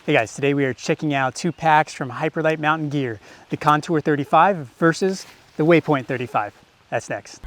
Hey guys, today we are checking out two packs from Hyperlite Mountain Gear, the Contour 35 versus the Waypoint 35. That's next.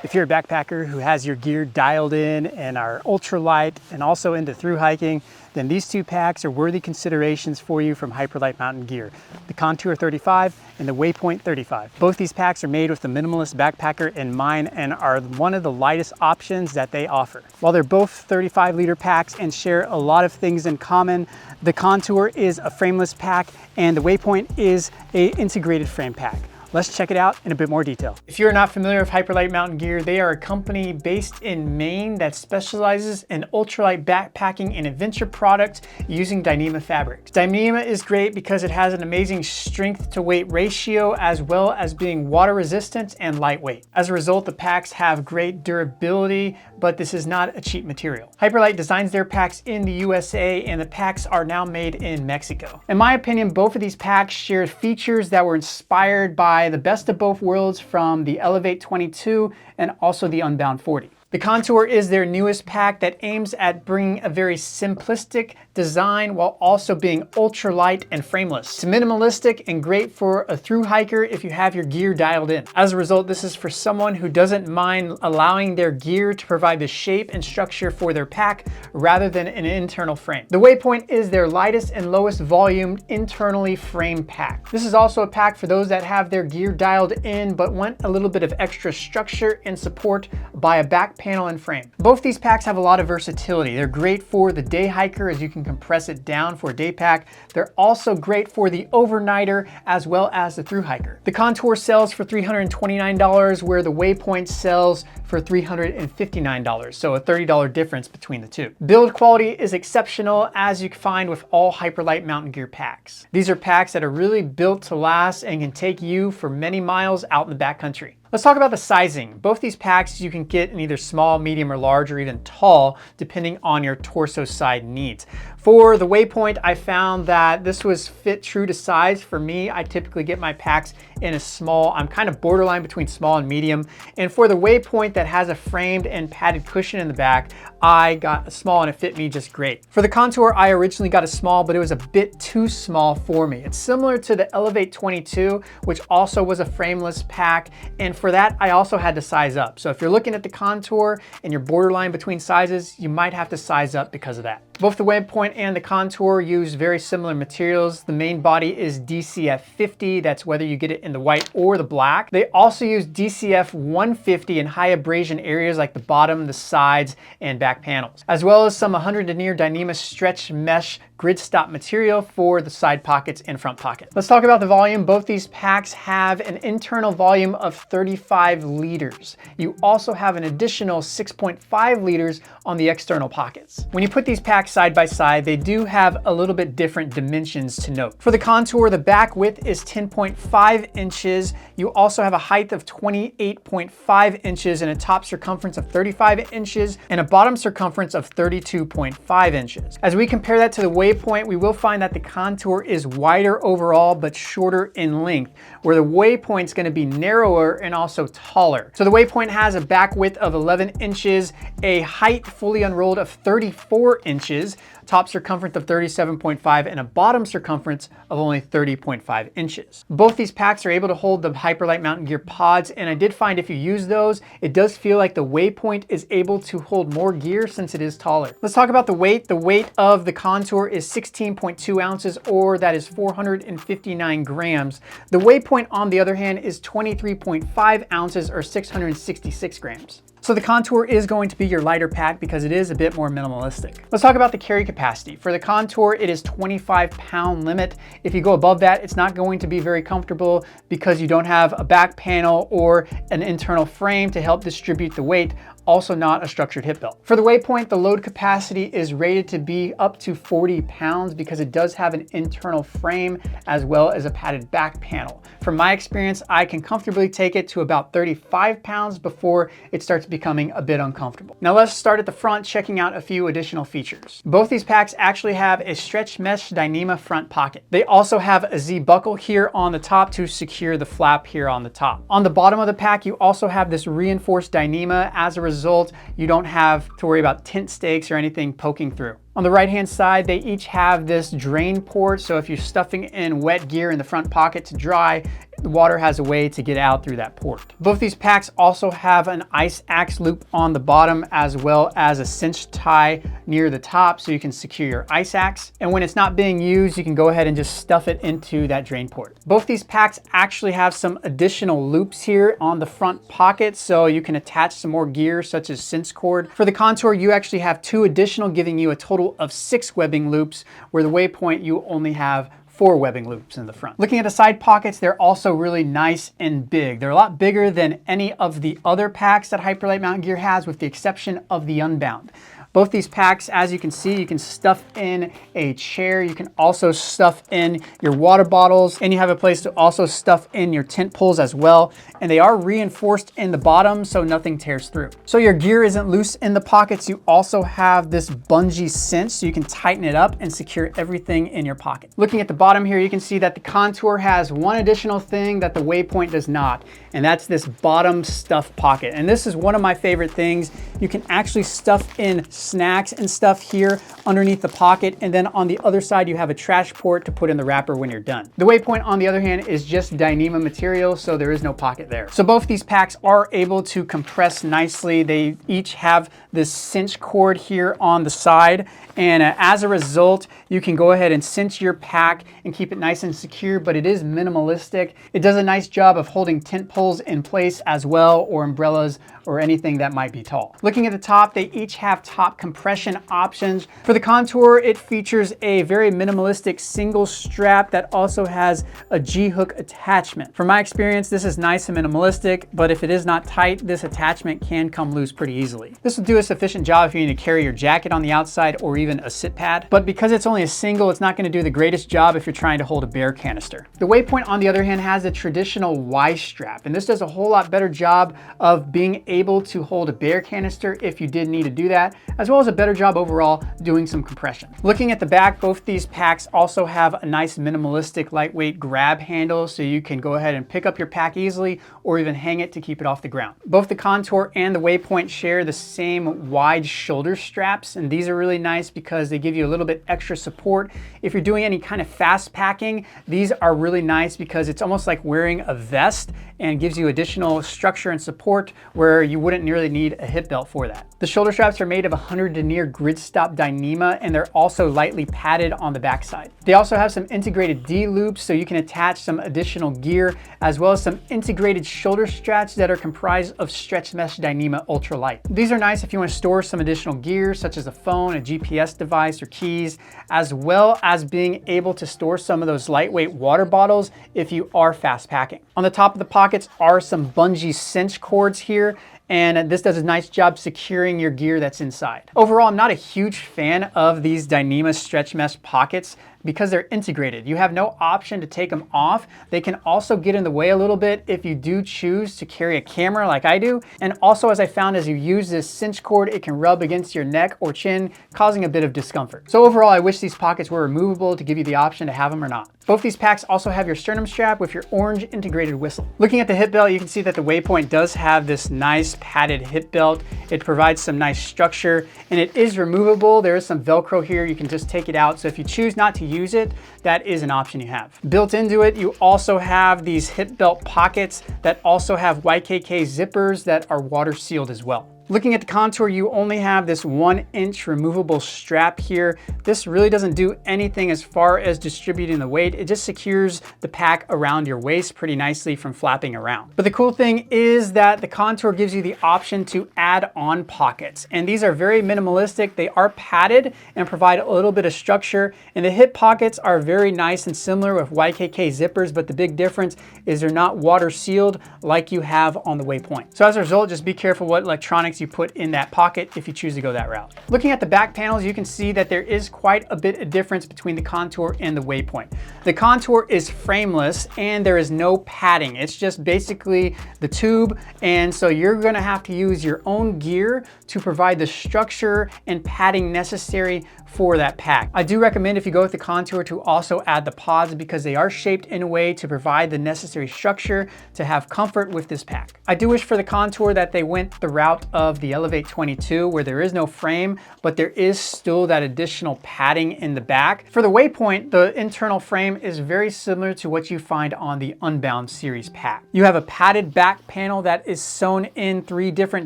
If you're a backpacker who has your gear dialed in and are ultralight and also into through hiking, then these two packs are worthy considerations for you from Hyperlite Mountain Gear, the Contour 35 and the Waypoint 35. Both these packs are made with the minimalist backpacker in mind and are one of the lightest options that they offer. While they're both 35-liter packs and share a lot of things in common, the Contour is a frameless pack and the Waypoint is an integrated frame pack. Let's check it out in a bit more detail. If you're not familiar with Hyperlite Mountain Gear, they are a company based in Maine that specializes in ultralight backpacking and adventure products using Dyneema fabrics. Dyneema is great because it has an amazing strength to weight ratio as well as being water resistant and lightweight. As a result, the packs have great durability, but this is not a cheap material. Hyperlite designs their packs in the USA and the packs are now made in Mexico. In my opinion, both of these packs share features that were inspired by the best of both worlds from the Elevate 22 and also the Unbound 40. The Contour is their newest pack that aims at bringing a very simplistic design while also being ultra light and frameless. It's minimalistic and great for a thru hiker if you have your gear dialed in. As a result, this is for someone who doesn't mind allowing their gear to provide the shape and structure for their pack rather than an internal frame. The Waypoint is their lightest and lowest volume internally framed pack. This is also a pack for those that have their gear dialed in but want a little bit of extra structure and support by a back panel and frame. Both these packs have a lot of versatility. They're great for the day hiker as you can compress it down for a day pack. They're also great for the overnighter as well as the thru hiker. The Contour sells for $329 where the Waypoint sells for $359, so a $30 difference between the two. Build quality is exceptional as you can find with all Hyperlite Mountain Gear packs. These are packs that are really built to last and can take you for many miles out in the backcountry. Let's talk about the sizing. Both these packs you can get in either small, medium, or large, or even tall, depending on your torso side needs. For the Waypoint, I found that this was fit true to size for me. I typically get my packs in a small. I'm kind of borderline between small and medium. And for the Waypoint that has a framed and padded cushion in the back, I got a small and it fit me just great. For the Contour, I originally got a small, but it was a bit too small for me. It's similar to the Elevate 22, which also was a frameless pack. And for that, I also had to size up. So if you're looking at the Contour and you're borderline between sizes, you might have to size up because of that. Both the Waypoint and the Contour use very similar materials. The main body is DCF 50. That's whether you get it in the white or the black. They also use DCF 150 in high abrasion areas like the bottom, the sides, and back panels, as well as some 100 denier Dyneema stretch mesh grid stop material for the side pockets and front pocket. Let's talk about the volume. Both these packs have an internal volume of 35 liters. You also have an additional 6.5 liters on the external pockets. When you put these packs side by side, they do have a little bit different dimensions to note. For the Contour, the back width is 10.5 inches. You also have a height of 28.5 inches and a top circumference of 35 inches and a bottom circumference of 32.5 inches. As we compare that to the Waypoint, we will find that the Contour is wider overall but shorter in length, where the Waypoint's going to be narrower and also taller. So the Waypoint has a back width of 11 inches, a height fully unrolled of 34 inches, top circumference of 37.5, and a bottom circumference of only 30.5 inches. Both these packs are able to hold the Hyperlite Mountain Gear pods, and I did find if you use those, it does feel like the Waypoint is able to hold more gear since it is taller. Let's talk about the weight. The weight of the Contour is 16.2 ounces, or that is 459 grams. The Waypoint, on the other hand, is 23.5 ounces, or 666 grams. So the Contour is going to be your lighter pack because it is a bit more minimalistic. Let's talk about the carry capacity. For the Contour, it is 25-pound limit. If you go above that, it's not going to be very comfortable because you don't have a back panel or an internal frame to help distribute the weight. Also not a structured hip belt. For the Waypoint, the load capacity is rated to be up to 40 pounds because it does have an internal frame as well as a padded back panel. From my experience, I can comfortably take it to about 35 pounds before it starts becoming a bit uncomfortable. Now let's start at the front, checking out a few additional features. Both these packs actually have a stretch mesh Dyneema front pocket. They also have a Z buckle here on the top to secure the flap here on the top. On the bottom of the pack, you also have this reinforced Dyneema. As a result, result, you don't have to worry about tent stakes or anything poking through. On the right-hand side, they each have this drain port, so if you're stuffing in wet gear in the front pocket to dry, the water has a way to get out through that port. Both these packs also have an ice axe loop on the bottom as well as a cinch tie near the top so you can secure your ice axe. And when it's not being used, you can go ahead and just stuff it into that drain port. Both these packs actually have some additional loops here on the front pocket so you can attach some more gear such as cinch cord. For the Contour, you actually have 2 additional, giving you a total of 6 webbing loops, where the Waypoint you only have 4 webbing loops in the front. Looking at the side pockets, they're also really nice and big. They're a lot bigger than any of the other packs that Hyperlite mountain gear has, with the exception of the Unbound. Both these packs, as you can see, you can stuff in a chair. You can also stuff in your water bottles, and you have a place to also stuff in your tent poles as well. And they are reinforced in the bottom so nothing tears through. So your gear isn't loose in the pockets. You also have this bungee cinch so you can tighten it up and secure everything in your pocket. Looking at the bottom here, you can see that the Contour has one additional thing that the Waypoint does not, and that's this bottom stuff pocket. And this is one of my favorite things. You can actually stuff in snacks and stuff here underneath the pocket, and then on the other side you have a trash port to put in the wrapper when you're done. The Waypoint, on the other hand, is just Dyneema material, so there is no pocket there. So both these packs are able to compress nicely. They each have this cinch cord here on the side, and as a result, you can go ahead and cinch your pack and keep it nice and secure, but it is minimalistic. It does a nice job of holding tent poles in place as well, or umbrellas, or anything that might be tall. Looking at the top, they each have top compression options. For the Contour, it features a very minimalistic single strap that also has a G-hook attachment. From my experience, this is nice and minimalistic, but if it is not tight, this attachment can come loose pretty easily. This will do a sufficient job if you need to carry your jacket on the outside or even a sit pad, but because it's only a single, it's not going to do the greatest job if you're trying to hold a bear canister. The Waypoint, on the other hand, has a traditional Y strap, and this does a whole lot better job of being able to hold a bear canister if you did need to do that, as well as a better job overall doing some compression. Looking at the back, both these packs also have a nice minimalistic lightweight grab handle, so you can go ahead and pick up your pack easily or even hang it to keep it off the ground. Both the Contour and the Waypoint share the same wide shoulder straps, and these are really nice because they give you a little bit extra support. If you're doing any kind of fast packing, these are really nice because it's almost like wearing a vest and gives you additional structure and support where you wouldn't nearly need a hip belt for that. The shoulder straps are made of 100 denier grid-stop Dyneema, and they're also lightly padded on the backside. They also have some integrated D-loops so you can attach some additional gear, as well as some integrated shoulder straps that are comprised of stretch mesh Dyneema ultralight. These are nice if you want to store some additional gear such as a phone, a GPS device, or keys, as well as being able to store some of those lightweight water bottles if you are fast packing. On the top of the pockets are some bungee cinch cords here, and this does a nice job securing your gear that's inside. Overall, I'm not a huge fan of these Dyneema stretch mesh pockets because they're integrated. You have no option to take them off. They can also get in the way a little bit if you do choose to carry a camera like I do. And also, as I found, as you use this cinch cord, it can rub against your neck or chin, causing a bit of discomfort. So overall, I wish these pockets were removable to give you the option to have them or not. Both these packs also have your sternum strap with your orange integrated whistle. Looking at the hip belt, you can see that the Waypoint does have this nice padded hip belt. It provides some nice structure, and it is removable. There is some Velcro here. You can just take it out. So if you choose not to use it, that is an option you have. Built into it, you also have these hip belt pockets that also have YKK zippers that are water sealed as well. Looking at the Contour, you only have this 1-inch removable strap here. This really doesn't do anything as far as distributing the weight. It just secures the pack around your waist pretty nicely from flapping around. But the cool thing is that the Contour gives you the option to add on pockets. And these are very minimalistic. They are padded and provide a little bit of structure. And the hip pockets are very nice and similar with YKK zippers, but the big difference is they're not water sealed like you have on the Waypoint. So as a result, just be careful what electronics you put in that pocket if you choose to go that route. Looking at the back panels, you can see that there is quite a bit of difference between the Contour and the Waypoint. The Contour is frameless and there is no padding. It's just basically the tube, and so you're gonna have to use your own gear to provide the structure and padding necessary for that pack. I do recommend, if you go with the Contour, to also add the pods because they are shaped in a way to provide the necessary structure to have comfort with this pack. I do wish for the Contour that they went the route of of the Elevate 22, where there is no frame, but there is still that additional padding in the back. For the Waypoint, the internal frame is very similar to what you find on the Unbound series pack. You have a padded back panel that is sewn in 3 different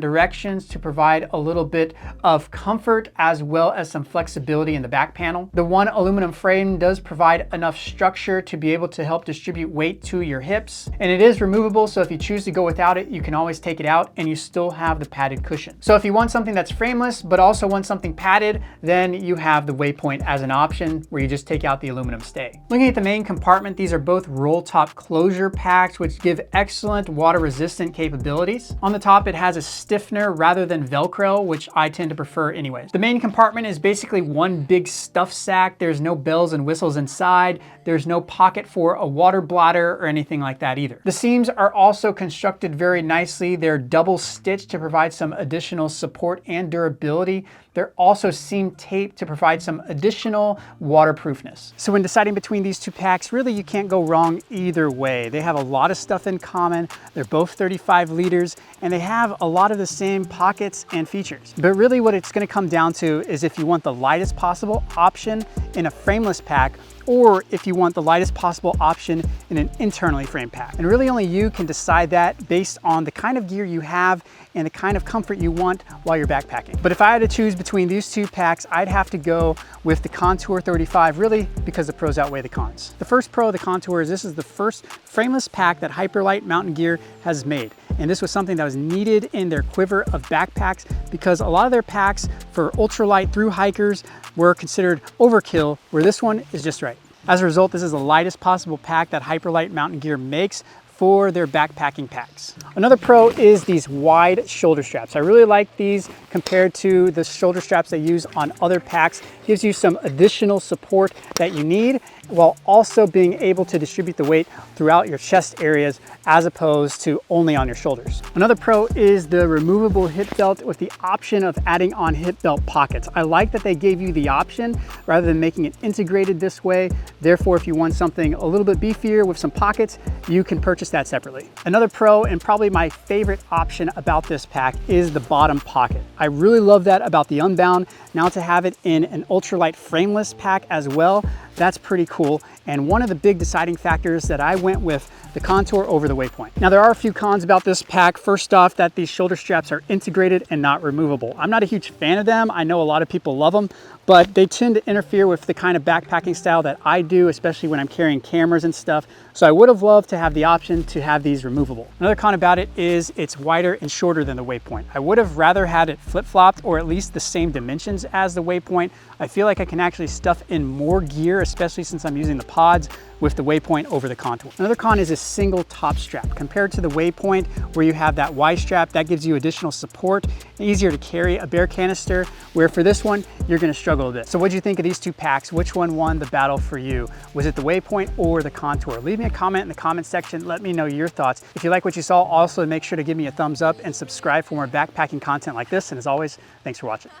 directions to provide a little bit of comfort as well as some flexibility in the back panel. The one aluminum frame does provide enough structure to be able to help distribute weight to your hips, and it is removable, so if you choose to go without it, you can always take it out and you still have the padded cushion. So if you want something that's frameless but also want something padded, then you have the Waypoint as an option where you just take out the aluminum stay. Looking at the main compartment, these are both roll top closure packs which give excellent water resistant capabilities. On the top it has a stiffener rather than Velcro, which I tend to prefer anyways. The main compartment is basically one big stuff sack. There's no bells and whistles inside. There's no pocket for a water bladder or anything like that either. The seams are also constructed very nicely. They're double stitched to provide some additional support and durability. They're also seam taped to provide some additional waterproofness. So when deciding between these 2 packs, really you can't go wrong either way. They have a lot of stuff in common. They're both 35 liters and they have a lot of the same pockets and features. But really what it's going to come down to is if you want the lightest possible option in a frameless pack, or if you want the lightest possible option in an internally framed pack. And really only you can decide that based on the kind of gear you have and the kind of comfort you want while you're backpacking. But if I had to choose between these 2 packs, I'd have to go with the Contour 35, really because the pros outweigh the cons. The first pro of the Contour is this is the first frameless pack that Hyperlite mountain gear has made. And this was something that was needed in their quiver of backpacks because a lot of their packs for ultralight through hikers were considered overkill, where this one is just right. As a result, this is the lightest possible pack that Hyperlite mountain gear makes for their backpacking packs. Another pro is these wide shoulder straps. I really like these compared to the shoulder straps they use on other packs. Gives you some additional support that you need while also being able to distribute the weight throughout your chest areas as opposed to only on your shoulders. Another pro is the removable hip belt with the option of adding on hip belt pockets. I like that they gave you the option rather than making it integrated this way. Therefore, if you want something a little bit beefier with some pockets, you can purchase that separately. Another pro, and probably my favorite option about this pack, is the bottom pocket. I really love that about the Unbound. Now to have it in an ultralight frameless pack as well, that's pretty cool. And one of the big deciding factors that I went with the Contour over the Waypoint. Now there are a few cons about this pack. First off, that these shoulder straps are integrated and not removable. I'm not a huge fan of them. I know a lot of people love them, but they tend to interfere with the kind of backpacking style that I do, especially when I'm carrying cameras and stuff. So I would have loved to have the option to have these removable. Another con about it is it's wider and shorter than the Waypoint. I would have rather had it flip-flopped or at least the same dimensions as the Waypoint. I feel like I can actually stuff in more gear, especially since I'm using the pods with the Waypoint over the Contour. Another con is a single top strap. Compared to the Waypoint where you have that Y strap, that gives you additional support, easier to carry a bare canister, where for this one, you're gonna struggle a bit. So what do you think of these 2 packs? Which one won the battle for you? Was it the Waypoint or the Contour? Leave me a comment in the comment section. Let me know your thoughts. If you like what you saw, also make sure to give me a thumbs up and subscribe for more backpacking content like this. And as always, thanks for watching.